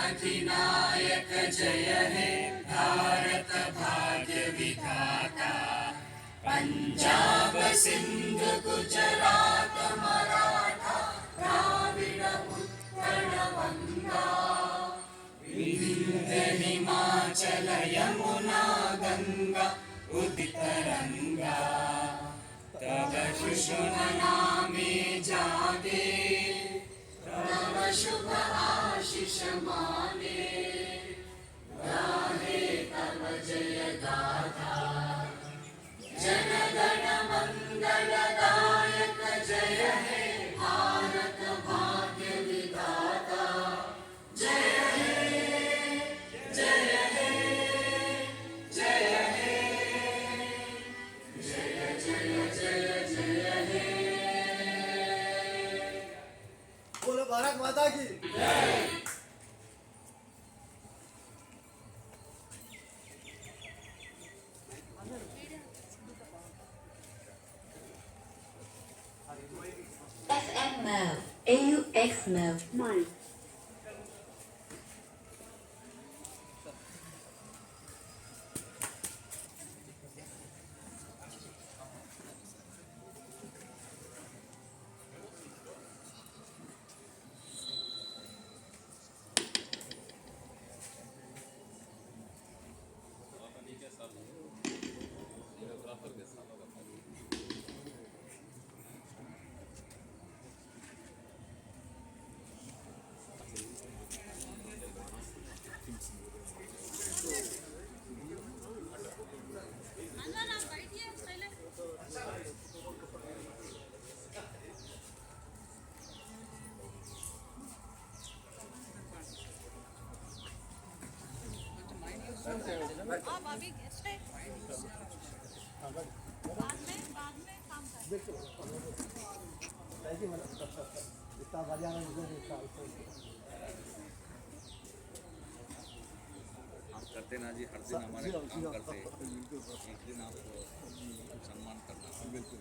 अधिनायक जय हे भारत भाग्य विधाता। पंजाब सिंध गुजरात मराठा द्राविड उत्कल बंगा, विंध्य हिमाचल यमुना गंगा उदित तरंगा। तब शुभ नामे जागे, तब शुभ आशीष माने, गाहे तब जय गाथा। जन गण मंगल दायक जय हे भारत भाग्य विधाता। जय हे जय हे जय हे जय जय जय जय हे। बोलो भारत माता की जय। FM mode, AUX mode, 1. आप अभी गेस्ट है, बाद में काम कर। इतना बढ़िया आप करते ना जी, हर दिन हमारे काम करते, एक दिन आपको सम्मान करना। बिल्कुल।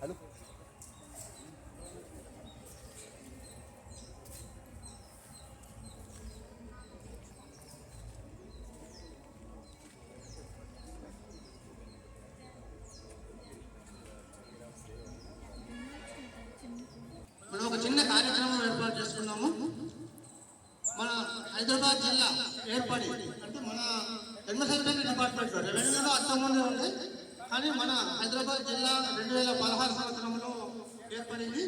हेलो మనం ఒక చిన్న కార్యక్రమం ఏర్పాటు చేసుకున్నాము. మన హైదరాబాద్ జిల్లా ఏర్పడి అంటే మన అడ్మినిస్ట్రేటివ్ డిపార్ట్మెంట్లో రెవెన్యూలో అంతకుముందు ఉంది, కానీ మన హైదరాబాద్ జిల్లా 2016 సంవత్సరంలో ఏర్పడింది.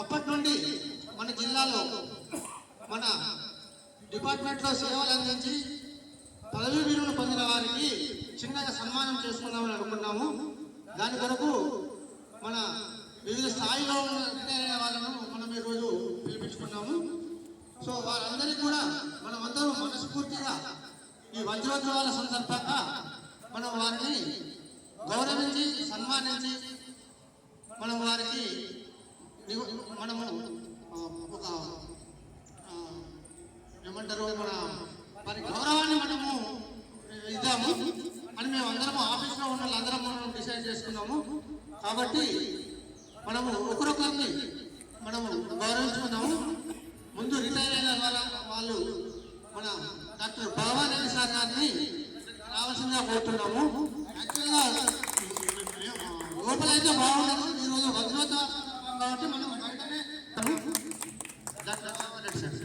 అప్పటి నుండి మన జిల్లాలో మన డిపార్ట్మెంట్లో సేవలు అందించి పదవీ విరమణ పొందిన వారికి చిన్నగా సన్మానం చేసుకుందామని అనుకున్నాము. దాని కొరకు మన వివిధ స్థాయిలో ఉన్న వాళ్ళను మనం ఈరోజు పిలిపించుకున్నాము. సో వారందరికీ కూడా మనమందరం మనస్ఫూర్తిగా ఈ వజ్రోత్సవాల సందర్భంగా మనం వారిని గౌరవించి సన్మానించి మనం వారికి మనము ఒక ఏమంటారు మన వారి గౌరవాన్ని మనము ఇద్దాము అని మేము అందరము ఆఫీస్లో ఉన్న వాళ్ళందరం మనం డిసైడ్ చేసుకున్నాము. కాబట్టి మనము ఒకరొకరిని మనము గౌరవించుకున్నాము. ముందు రిటైర్ అయిన వాళ్ళు మన డాక్టర్ భవానీ సార్ గారిని రావాల్సిందిగా కోరుతున్నాము. యాక్చువల్గా లోపలైతే బాగుండదు, ఈరోజు భద్రత కాబట్టి మనం బయటనే డాక్టర్ భవానీ సార్.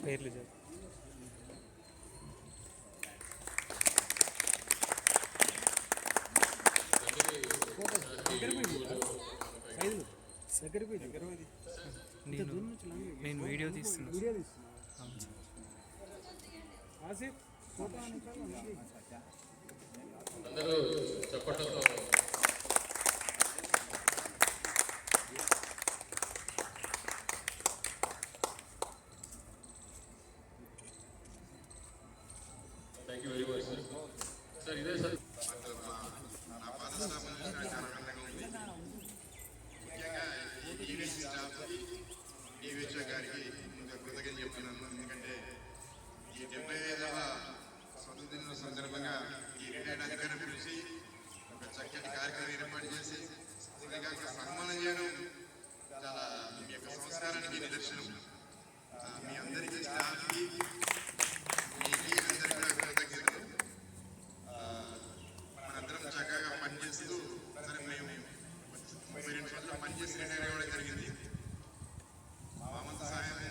పేర్లు చెప్పు. నేను వీడియో తీస్తున్నా. అందరూ చెప్పటంతో thank you very much sir. Sir ఇదే సార్ నా పాదస్థాపన చాలా ఆనందంగా ఉంది. ముఖ్యంగా ఈ ఈవెంట్ స్టాఫ్కి డివిహెచ్ఓ గారికి ముందుగా కృతజ్ఞతలు చెప్తున్నాను. ఎందుకంటే ఈ 75వ స్వతంత్ర దినం సందర్భంగా ఈ రిటైర్డ్ అధికారులు పిలిచి ఒక చక్కటి కార్యక్రమం ఏర్పాటు చేసి అంతేకాక సన్మానం చేయడం చాలా మీ యొక్క సంస్కారానికి నిదర్శనం. మీ అందరికీ స్టాఫ్కి మీకు అందరికీ కూడా కృతజ్ఞతలు. మనందరం చక్కగా పనిచేస్తూ సరే మేము 32 సంవత్సరాలు పనిచేసి రిటైర్ అవ్వడం జరిగింది. మా వంతు సహాయం ఈ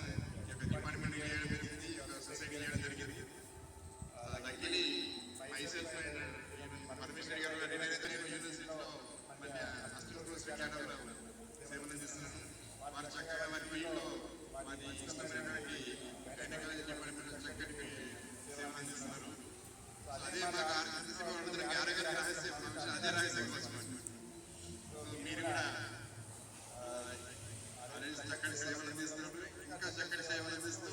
యొక్క డిపార్ట్మెంట్ చేయడం జరిగింది, ఈ యొక్క సొసైటీ చేయడం జరిగింది. లక్కీలీ మైసెల్ఫ్ అండ్ పరమేశ్వరి గారు రిటైర్ అయితే నేను యూనివర్సిటీలో మళ్ళీ అసిస్టెంట్ ప్రొఫెసర్ క్యాడర్లో సేవలు అందిస్తున్నాను. వారు చక్కగా వారి ఫీల్డ్లో మాది ఇష్టమైనటువంటి గైనకాలజీ డిపార్ట్మెంట్లో చక్కటి సేవలు అందిస్తున్నారు. అదే మాకు ఆర్గనైజేషన్ ఆరోగ్య రహస్యం అదే రహస్యం కోసం మీరు కూడా చక్కటి సేవలు అందిస్తున్నారు. ఇంకా చక్కటి సేవలు అందిస్తూ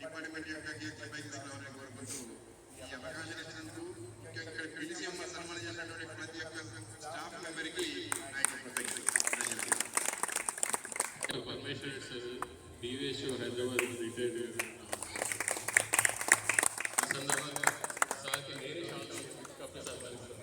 డిపార్ట్మెంట్ యొక్క కీర్తి పైకి తీసుకురావాలని కోరుకుంటూ ఈ అవకాశం ఇచ్చినందుకు ఇక్కడ పిలిచి సన్మానం చేసినటువంటి ప్రతి ఒక్క స్టాఫ్ మెంబర్కి Parameshwar sir DVHO Hyderabad retired సందర్భంగా సార్కి వేరే శాతం కప్పే సన్మానిస్తారు.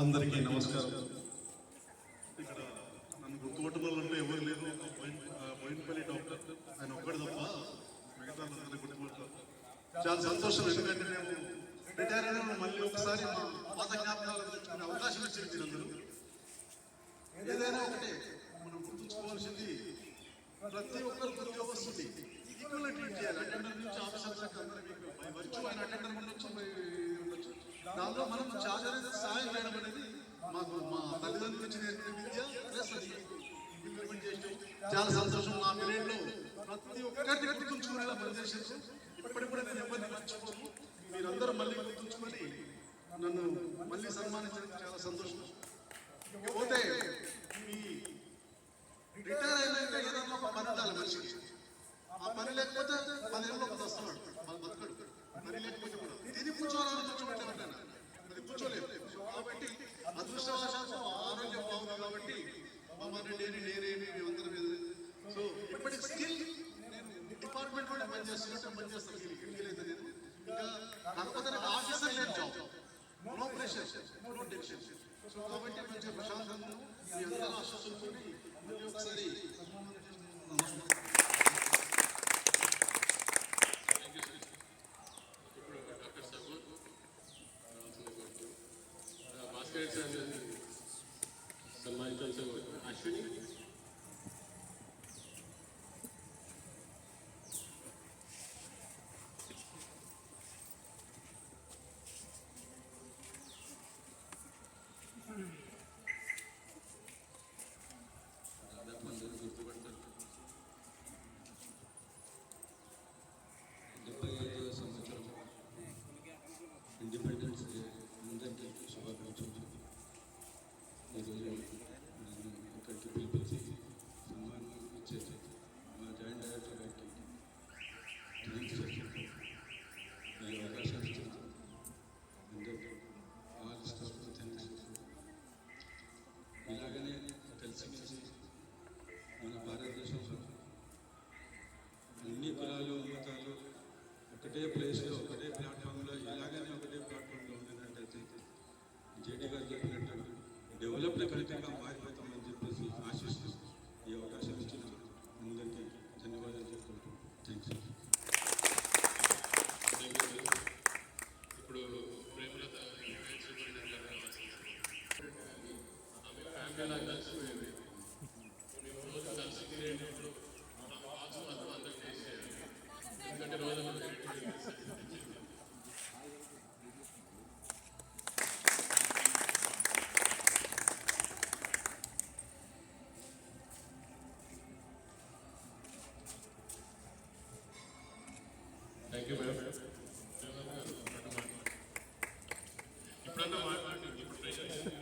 అందరికీ నమస్కారం. ఇక్కడ నన్ను గుర్తుపట్టడం వాళ్ళంటే ఎవరు లేరు. బోయినపల్లి డాక్టర్ ఆయన ఒక్కడు తప్ప మిగతా అందరినీ గుర్తుపడతారు. చాలా సంతోషం. ఎందుకంటే మేము రిటైర్ అయిన మళ్ళీ ఒకసారి మా పాత జ్ఞాపకాలు తెచ్చుకునే అవకాశం ఇచ్చింది మీరందరూ. ఏదైనా ఒకటే మనం గుర్తుంచుకోవాల్సింది, ప్రతి ఒక్కరు ఉద్యోగస్తుంది ఈక్వల్గా ట్రీట్ చేయాలి. అటెండర్ నుంచి ఆఫీసర్ దాకా అందరూ వచ్చు. ఆయన అటెండర్ ఉండొచ్చు, ఉండొచ్చు. దాంట్లో మనం చాలా సహాయం చేయడం అనేది మాకు మా తల్లిదండ్రుల నుంచి నేర్పిన విద్య ప్లస్ అది ఇంప్లిమెంట్ చేసాం. చాలా సంతోషం. నా పీరియడ్లో ప్రతి ఒక్కరిని గుర్తుంచుకునేలా పనిచేసాను. ఇప్పటికూడా నేను ఎవరిని మర్చిపోను. మీరందరూ మళ్ళీ గుర్తుంచుకొని నన్ను మళ్ళీ సన్మానించడం చాలా సంతోషం. పోతే ఈ రిటైర్ అయినాక ఏదైనా ఒక పని ఉండాలి మనిషికి. ఆ పని లేకపోతే 10 ఏళ్ళలో ఒక వస్తున్నాడు వాళ్ళు బతకడు. పని లేకపోతే కూడా తిని కూర్చోవాలని కూర్చోబెట్టాను, అది కూర్చోలేదు. కాబట్టి అదృష్టవశాత్తు ఆరోగ్యం బాగుంది కాబట్టి మమ్మల్ని నేనేమి అందరం మీద. సో ఇప్పటికి స్కిల్ నేను డిపార్ట్మెంట్లోనే పనిచేస్తున్నట్టు పనిచేస్తాను. ఫీల్ అయితే నేను ఇంకా కాకపోతే నాకు ఆఫీసర్ లేదు job, no pressure, no tension. So కాబట్టి మంచిగా ప్రశాంతంగా మీ అందరూ ఆశ్వాసంతో మళ్ళీ ఒకసారి డాక్టర్ సబూర్ భాస్కర్ ఒకటే ప్లేస్లో ఒకటే ప్లాట్ఫామ్లో ఇలాగనే ఒకటే ప్లాట్ఫామ్లో ఉండేటట్టయితే జేడీ గారు చెప్పినట్టు డెవలప్డ్ కంట్రీగా మారిపోతామని చెప్పేసి ఆశిస్తూ ఈ అవకాశం ఇచ్చిన అందరికీ ధన్యవాదాలు చెప్పుకుంటూ థ్యాంక్స్. ఇప్పుడు ప్రేమలత ఫ్యామిలీ కలిసిపోయింది. కొన్ని రోజులు కలిసి తిరిగేటప్పుడు మన బాక్స్ మాత్రం అందరికి చేసేది. ఎందుకంటే రోజు థ్యాంక్ యూ మేడం. ఇప్పుడన్నా మాట్లాడి ఇప్పుడు ట్రై చేయండి.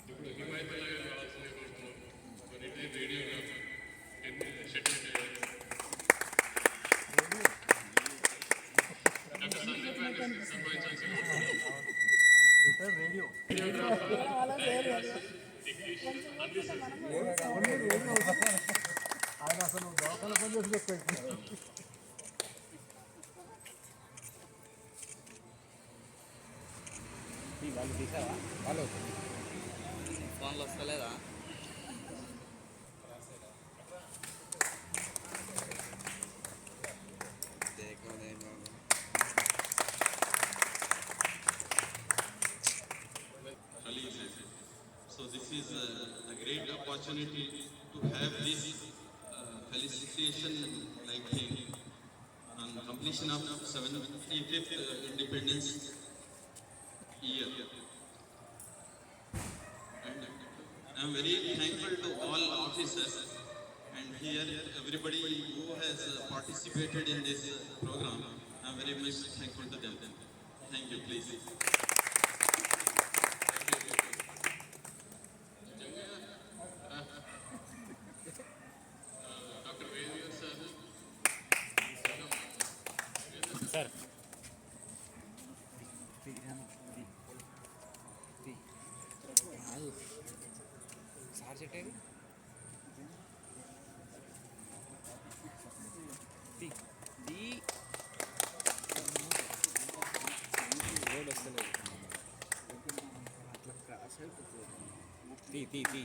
ఇప్పుడు హిమాయతలాగా కావాల్సింది కోరుతున్నాం. కొన్ని రేడియోగ్రాఫర్ షెట్ డాక్టర్ సందీప్ గారిని సంపాదించాల్సిన రేడియో ఆయన అసలు దోకల పని చేసి చెప్పాడు. వాళ్ళు తీసావా వాళ్ళు ఫోన్లో వస్తలేదా? So this is a great opportunity to have this felicitation like him on completion of 75th Independence year. And I am very thankful to all officers and here everybody who has participated in this program. I am very much thankful to them. Thank you, please. Doctor వేదిక sir sir sir చెట్టేది road వస్తలేదు అట్లా cross అయిపోతుంది. తీ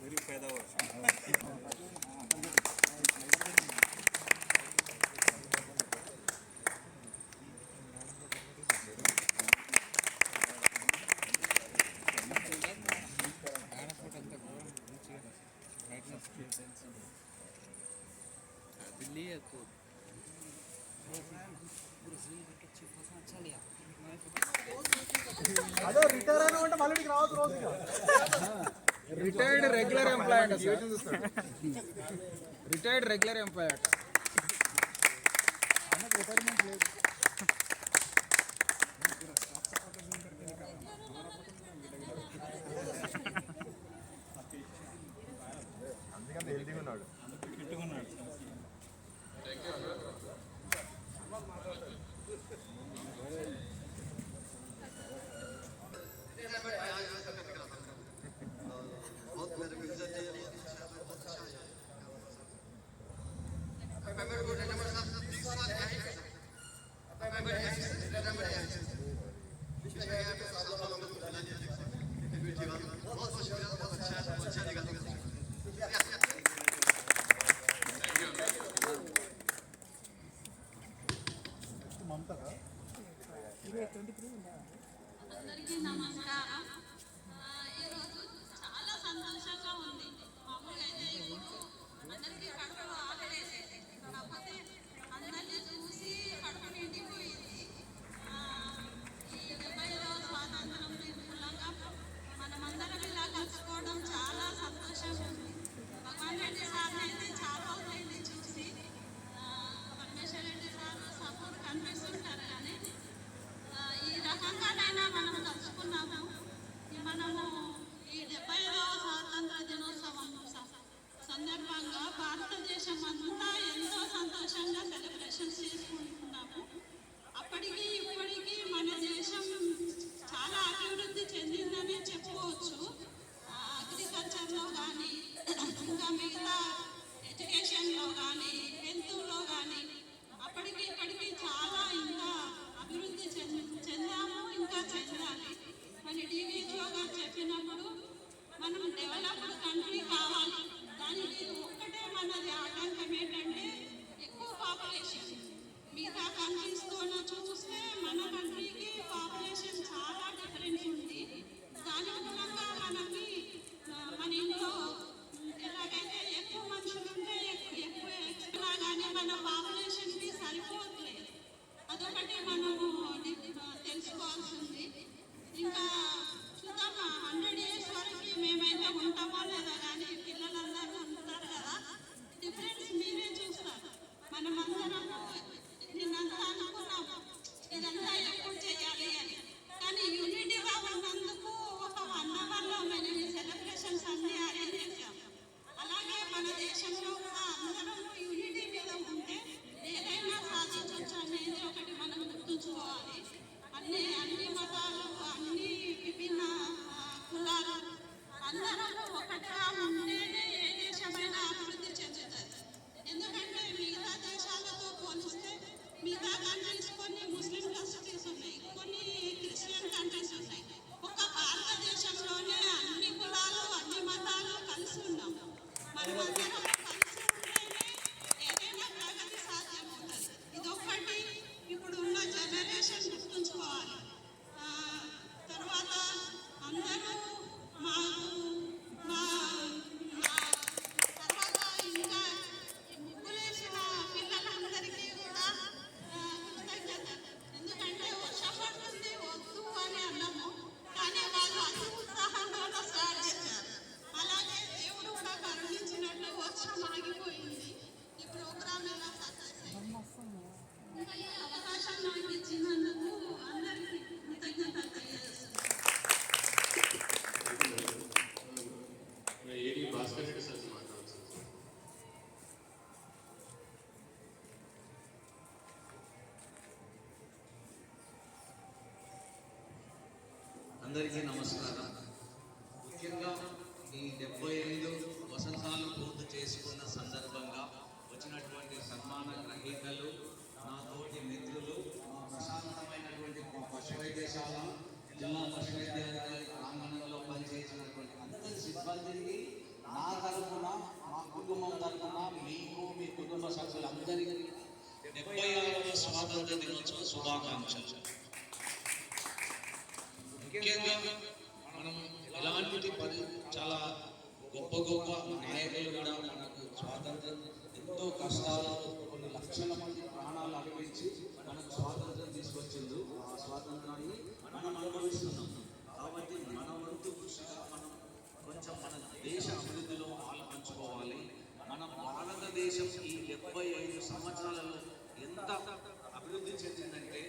very फायदा हुआ. दिल्ली है तो అదే రిటైర్ అయినా అంటే మళ్ళీ రావద్దు రోజుగా. రిటైర్డ్ రెగ్యులర్ ఎంప్లాయ్ అంట రిటైర్డ్ రెగ్యులర్ ఎంప్లాయ్ అంట. రిటైర్మెంట్ లేదు. అందుకని హెల్తీగా ఉన్నాడు. నమస్కారం. ముఖ్యంగా ఈ 75 వసంతాలు పూర్తి చేసుకున్న సందర్భంగా వచ్చినటువంటి సన్మాన గ్రహీతలు, నా తోటి మిత్రులు, మా ప్రశాంతమైనటువంటి మా పశు వైద్యశాల జిల్లా పశు వైద్యాలయ ప్రాంగణంలో పనిచేసినటువంటి అందరి సిబ్బందికి నా తరఫున, మా కుటుంబం తరఫున మీకు, మీ కుటుంబ సభ్యులందరికీ 76వ స్వాతంత్ర దినోత్సవ శుభాకాంక్షలు. ముఖ్యంగా మనం ఎలాంటి చాలా గొప్ప గొప్ప నాయకులు కూడా మనకు స్వాతంత్రం ఎంతో కష్టాలు, కొన్ని లక్షల మంది ప్రాణాలు అర్పించి మనకు స్వాతంత్రం తీసుకొచ్చింది. ఆ స్వాతంత్రాన్ని మనం అనుభవిస్తున్నాం. కాబట్టి మన వంతు కృషిగా మనం కొంచెం మన దేశ అభివృద్ధిలో పాలు పంచుకోవాలి. మన భారతదేశం ఈ 75 సంవత్సరాలలో ఎంత అభివృద్ధి చెందిందంటే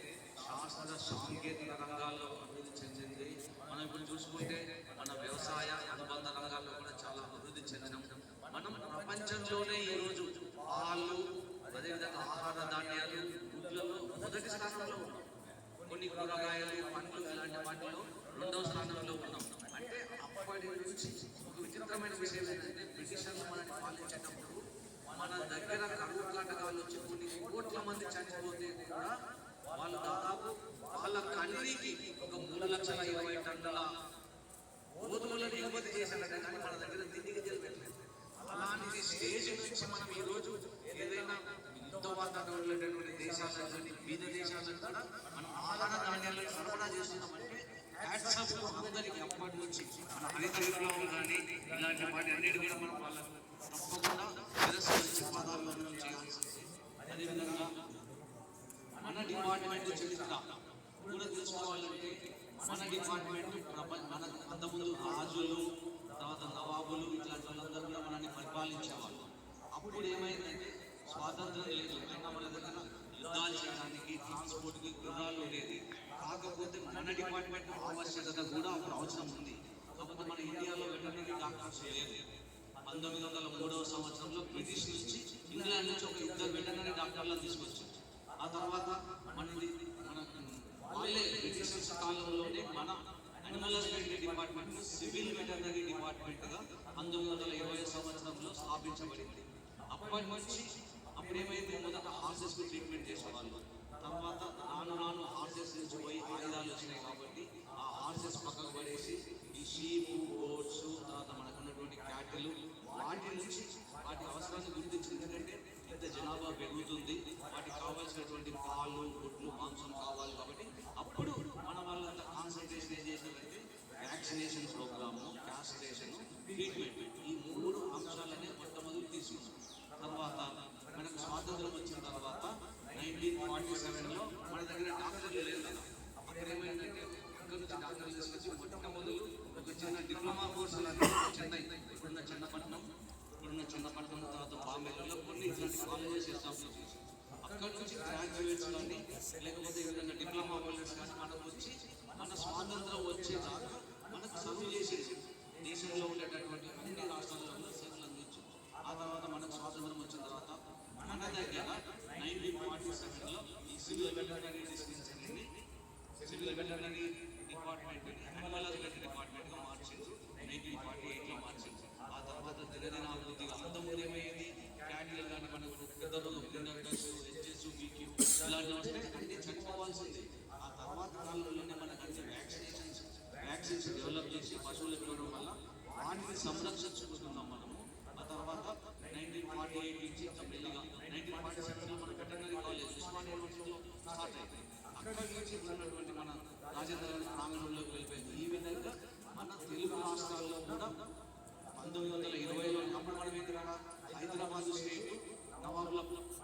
శాస్త్ర సాంకేతిక రంగాల్లో అభివృద్ధి చెందింది. మనం ఇప్పుడు చూసుకుంటే మన వ్యవసాయ అనుబంధ రంగాల్లో కూడా చాలా అభివృద్ధి చెందినాం. మనం ప్రపంచంలోనే ఈరోజు పాలు, అదేవిధంగా ఆహార ధాన్యాలు, గుడ్లలో మొదటి స్థానంలో ఉన్నాం. కొన్ని కూరగాయలు, పండ్లు ఇలాంటి వాటిలో 2వ స్థానంలో ఉన్నాం. అంటే అప్పటి నుంచి ఒక విచిత్రమైన విషయం ఏంటంటే బ్రిటిషర్లు మనల్ని పాలించేటప్పుడు మన దగ్గర కరువు కాటకాలు వచ్చి కొన్ని కోట్ల మంది చనిపోతే కూడా వాళ్ళు దాదాపు వాళ్ళ కంట్రీకి ఒక 3,20,000 టన్నుల గోధుమలను ఎగుమతి చేశారు. కానీ మన దగ్గర తిండికి తెలియట్లేదు. అలాంటి స్టేజ్ నుంచి మనం ఈరోజు ఏదైనా యుద్ధ వాతావరణంలో ఉన్నటువంటి దేశాలని, బీద దేశాలను కూడా మనం ఆహార ధాన్యాలను సరఫరా చేస్తున్నామంటే హ్యాట్స్ ఆఫ్ అందరికీ. అప్పటి నుంచి మన హరిత విప్లవం కానీ ఇలాంటి వాటి అన్నిటి కూడా మనం వాళ్ళకు తప్పకుండా నిరసన పాదాభివందనం చేయాల్సింది. అదేవిధంగా మన డిపార్ట్మెంట్ చరిత్ర కూడా తెలుసుకోవాలంటే మన డిపార్ట్మెంట్ మన అంతకుముందు రాజులు, తర్వాత నవాబులు ఇట్లాంటి వాళ్ళందరూ కూడా మనల్ని పరిపాలించేవాళ్ళు. అప్పుడు ఏమైందంటే స్వాతంత్రం లేదు, అయినా మన దగ్గర యుద్ధాలు చేయడానికి, ట్రాన్స్పోర్ట్కి గుర్రాలు ఉండేది. కాకపోతే మన డిపార్ట్మెంట్ ఆవశ్యకత కూడా అప్పుడు అవసరం ఉంది. కాకపోతే మన ఇండియాలో వెటర్నరీ డాక్టర్స్ లేదు. 1903వ సంవత్సరంలో బ్రిటిష్ నుంచి, ఇంగ్లాండ్ నుంచి ఒక 2 వెటర్నరీ డాక్టర్లను తీసుకొచ్చారు. ఆ తర్వాత మనది వాళ్ళే బ్రిటిషర్స్ కాలంలోనే మన animal husbandry department civil veterinary డిపార్ట్మెంట్గా 1920వ సంవత్సరంలో స్థాపించబడింది. అప్పటి నుంచి అప్పుడు ఏమైంది, మొదట హార్సెస్కు ట్రీట్మెంట్ చేసేవాళ్ళు. తర్వాత రాను హార్సెస్ నుంచి పోయి ఆయుధాలు వచ్చినాయి కాబట్టి ఆ హార్సెస్ పక్కకు పడేసి ఈ షీపు, గోట్స్, తర్వాత మనకు ఉన్నటువంటి క్యాటిల్, వాటి నుంచి వాటి అవసరాన్ని గుర్తించి, ఎందుకంటే ఇంత జనాభా పెరుగుతుంది, వాటికి కావాల్సినటువంటి పాలు, గుడ్లు, మాంసం కావాలి. కాబట్టి అప్పుడు మన వాళ్ళంతా కాన్సన్ట్రేషన్ ఏం చేసినారంటే వ్యాక్సినేషన్ ప్రోగ్రాము, క్యాస్ట్రేషన్, ట్రీట్మెంట్, ఈ 3 అంశాలనే మొట్టమొదటి తీసుకున్నాం. తర్వాత మనకు స్వాతంత్రం వచ్చిన తర్వాత 1947లో మన దగ్గర డాక్టర్లు లేదు కదా. అక్కడ ఏమైందంటే ఇక్కడ నుంచి డాక్టర్లు తీసుకొచ్చి మొట్టమొదలు ఒక చిన్న డిప్లొమా కోర్సులు చెన్నై, ఇప్పుడున్న చిన్నపట్నం, తర్వాత బాంబేలో కొన్ని ఇట్లాంటి కాలేజెస్ ఎస్టాబ్లిష్ చేసి అక్కడ నుంచి గ్రాడ్యుయేట్స్ కానీ లేకపోతే ఏదైనా డిప్లొమా హోల్డర్స్ కానీ మనకు వచ్చి మన స్వాతంత్రం వచ్చేదాకా మనకు సర్వ్ చేసేసి దేశంలో ఉండేటటువంటి అన్ని రాష్ట్రాలలో సేవలు అందించు. ఆ తర్వాత మనకు స్వాతంత్రం వచ్చిన తర్వాత మన దగ్గర 1947లో ఈ సివిల్ వెటర్నరీ డిస్పెన్సరీని civil veterinary department animal husbandry డిపార్ట్మెంట్గా మార్చింది. 1948లో మార్చింది. ఆ తర్వాత దినదినాభివృద్ధిగా అంతకుముందు ఏమైంది, క్యాటిల్ కానీ మనకు పెద్దలు, ఇండక్టర్స్, హెచ్ఎస్, బీక్యూ ఇలాంటి వస్తే అన్ని చనిపోవాల్సింది. ఆ తర్వాత కాలంలోనే మనకు అన్ని వ్యాక్సిన్స్ డెవలప్ చేసి పశువులకు ఇవ్వడం వల్ల వాటిని సంరక్షించుకుంటున్నాం మనము. ఆ తర్వాత 1948 నుంచి మెల్లిగా 1947లో మన వెటర్నరీ కాలేజ్ ఉస్మానియా యూనివర్సిటీలో స్టార్ట్ అయింది. అక్కడి నుంచి ఉన్నటువంటి మన రాజేంద్ర ప్రాంగణంలోకి వెళ్ళిపోయింది. ఈ విధంగా మన తెలుగు రాష్ట్రాల్లో కూడా 1920లో అప్పుడు మనం ఏంటి కదా, హైదరాబాద్ స్టేట్ నవాబుల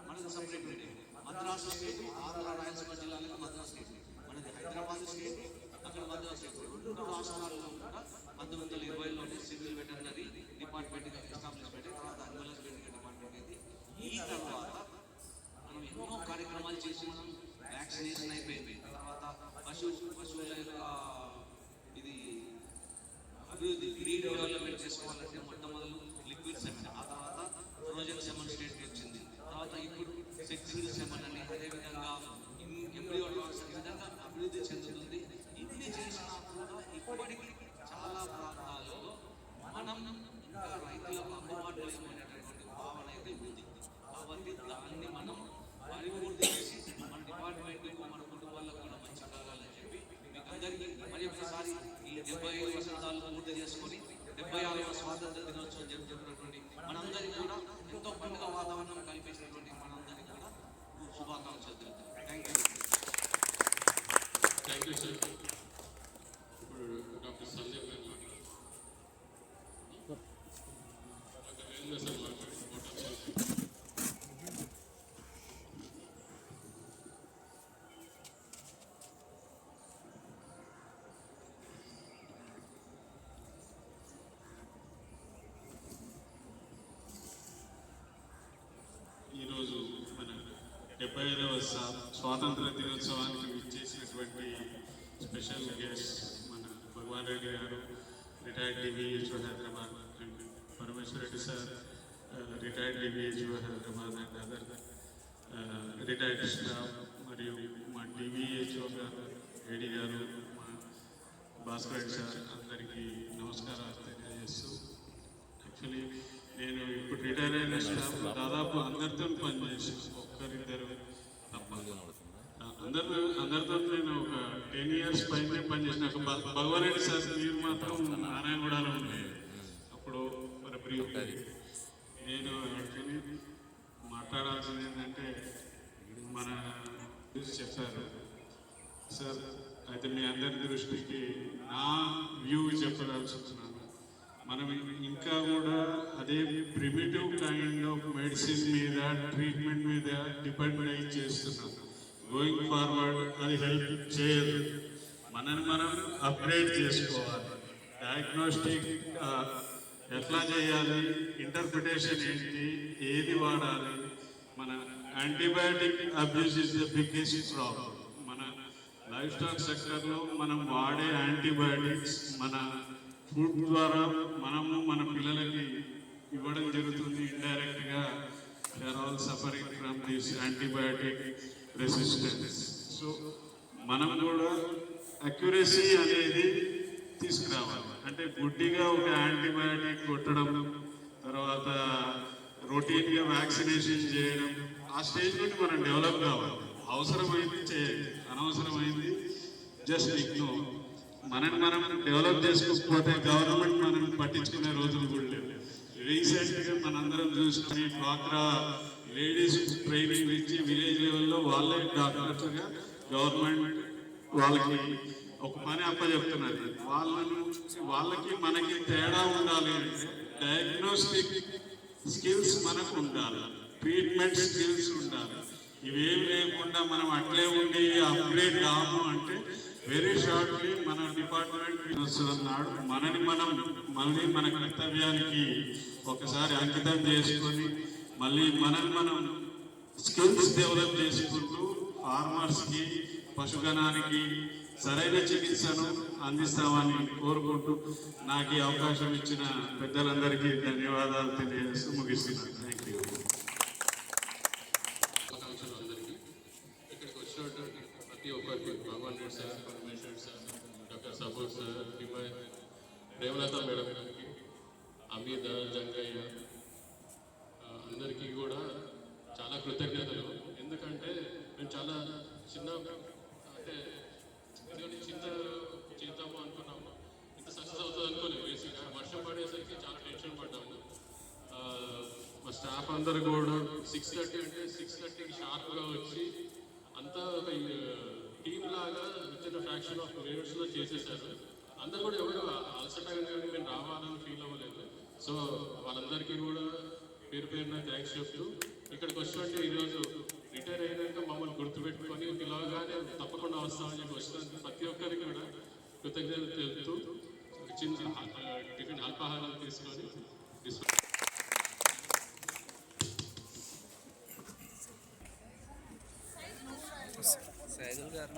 మనకు సపరేట్ ఉండేది. మద్రాసు స్టేట్, ఆంధ్ర రాయలసీమ జిల్లాలకు మద్రాసు స్టేట్, మనది హైదరాబాద్ స్టేట్, అక్కడ మద్రాసు స్టేట్. 2 రాష్ట్రాల్లో కూడా 1920లోనే సివిల్ వెటర్నరీ డిపార్ట్మెంట్గా ఎస్టాబ్లిష్మెంట్, తర్వాత అనిమల్ హస్బెండరీ డిపార్ట్మెంట్ అయింది. ఈ తర్వాత మనం ఎన్నో కార్యక్రమాలు చేసి మనం వ్యాక్సినేషన్ అయిపోయింది. తర్వాత పశువుల యొక్క ఇది అభివృద్ధి బ్రీడ్ డెవలప్మెంట్ చేసుకోవాలంటే మొట్టమొదలు లిక్విడ్ సెమన్, ఆ తర్వాత ఫ్రోజన్ సెమన్ స్టేట్కి వచ్చింది. తర్వాత ఇప్పుడు సెక్సిల్ సెమన్ అని, అదేవిధంగా ఎంబ్రియో ట్రాన్స్ఫర్, ఈ విధంగా అభివృద్ధి చెందుతుంది. ఇన్ని చేసినా కూడా ఇప్పటికీ సంవత్సరాలు పూర్తి చేసుకొని 76వ స్వాతంత్ర దినోత్సవం జరుపుకున్నటువంటి మనందరికీ కూడా ఎంతో పండుగ వాతావరణం కల్పించినటువంటి మనందరికీ కూడా శుభాకాంక్షలు తెలుపుతాను. Thank you sir. ఇప్పుడు డాక్టర్ సంజయ్ గారు మాట్లాడారు. డాక్టర్ వీరేంద్ర సార్ మాట్లాడారు. ఈరోజు మన 75వ స్వాతంత్ర దినోత్సవానికి విచ్చేసినటువంటి స్పెషల్ గెస్ట్ మన భగవాన్ రెడ్డి గారు, retired డివిహెచ్ఓ Hyderabad, and Parameshwara Reddy sir, retired డివిహెచ్ఓ Hyderabad and other retired staff, మరియు మా డివిహెచ్ఓ గారు, ఏడి గారు, మా భాస్కర్ రెడ్డి సార్, అందరికీ నమస్కారాలు తెలియజేస్తూ, యాక్చువల్లీ నేను ఇప్పుడు రిటైర్ అయిన స్టాఫ్ దాదాపు అందరితో పనిచేసి ఒక్కరిద్దరు తప్ప అందరితో నేను ఒక 10 years పైన పనిచేసిన. భగవాన్ రెడ్డి సార్ మీరు మాత్రం నారాయణగూడలో ఉండేది అప్పుడు మరి బ్రీఫ్. నేను యాక్చువల్లీ మాట్లాడాల్సింది ఏంటంటే మన చెప్పారు సార్, అయితే మీ అందరి దృష్టికి నా వ్యూ చెప్పదలుచుకున్నాను. మనం ఇంకా కూడా అదే ప్రిమిటివ్ కైండ్ ఆఫ్ మెడిసిన్ మీద, ట్రీట్మెంట్ మీద డిపెండ్ అయి చేస్తున్నాం. గోయింగ్ ఫార్వర్డ్ అది హెల్ప్ చేయదు. మనని మనం అప్గ్రేడ్ చేసుకోవాలి. డయాగ్నోస్టిక్ ఎట్లా చేయాలి, ఇంటర్ప్రిటేషన్ ఏంటి, ఏది వాడాలి. మన antibiotic abuse is the biggest problem. మన లైఫ్ స్టాక్ సెక్టర్లో మనం వాడే యాంటీబయాటిక్స్ మన ఫుడ్ ద్వారా మనము మన పిల్లలకి ఇవ్వడం జరుగుతుంది. ఇండైరెక్ట్గా they are all suffering from this antibiotic resistance. So మనం కూడా అక్యురసీ అనేది తీసుకురావాలి. అంటే గుడ్డిగా ఒక యాంటీబయాటిక్ కొట్టడం, తర్వాత రొటీన్గా వ్యాక్సినేషన్ చేయడం, ఆ స్టేజ్ నుండి మనం డెవలప్ కావాలి. అవసరమైంది చేయాలి, అనవసరమైంది జస్ట్ ఇగ్నోర్. మనని మనం డెవలప్ చేసుకోకపోతే గవర్నమెంట్ మనం పట్టించుకునే రోజులు కూడా లేవు. రీసెంట్గా మనందరం చూసుకుని డ్వాక్రా లేడీస్ ట్రైనింగ్ ఇచ్చి విలేజ్ లెవెల్లో వాళ్ళే డాక్టర్స్గా గవర్నమెంట్ వాళ్ళకి ఒక పని అప్పచెప్తున్నది. వాళ్ళకి మనకి తేడా ఉండాలి అంటే డయాగ్నోస్టిక్ స్కిల్స్ మనకు ఉండాలి, ట్రీట్మెంట్ స్కిల్స్ ఉండాలి. ఇవేం లేకుండా మనం అట్లే ఉండి అప్గ్రేడ్ కాము అంటే వెరీ షార్ట్లీ మన డిపార్ట్మెంట్ నాడు మళ్ళీ మన కర్తవ్యానికి ఒకసారి అంకితం చేసుకొని మళ్ళీ మనం స్కిల్స్ డెవలప్ చేసుకుంటూ ఫార్మర్స్కి, పశుగణానికి సరైన చికిత్సను అందిస్తామని కోరుకుంటూ నాకు ఈ అవకాశం ఇచ్చిన పెద్దలందరికీ ధన్యవాదాలు తెలియజేస్తూ ముగిస్తున్నాను. Thank you. అందరికీ ఇక్కడికి వచ్చినటువంటి ప్రతి ఒక్కరికి Bhagavan Reddy sir, Parameshwar sir, doctor support sir, Premalatha madam గారికి, అమీద, జంగయ్య అందరికీ కూడా చాలా కృతజ్ఞతలు. ఎందుకంటే మేము చాలా చిన్న అంటే చిన్న చేద్దాము అనుకున్నాము, ఇంత సక్సెస్ అవుతుంది అనుకోలేదు. బేసిక్గా వర్షం పడేసరికి చాలా టెన్షన్ పడ్డాము. మా స్టాఫ్ అందరు కూడా 6:30 అంటే 6:30కి షార్ప్గా వచ్చి అంతా ఒక టీమ్ లాగా విత్ ఫ్రాక్షన్ ఆఫ్ మినిట్స్లో చేసేసారు. అందరు కూడా ఎవరు అలసటగా కానీ మేము రావాలని ఫీల్ అవ్వలేదు. సో వాళ్ళందరికీ కూడా పేరు పేరున థ్యాంక్స్ చెప్తూ ఇక్కడికి వచ్చినట్టు ఈరోజు రిటైర్ అయినాక మమ్మల్ని గుర్తుపెట్టుకొని పిలవగానే తప్పకుండా వస్తామని చెప్పి వచ్చినందుకు ప్రతి ఒక్కరికి కూడా కృతజ్ఞతలు తెలుపుతూ చిన్న టిఫిన్ అల్పాహారం తీసుకొని సైదుల్ గారు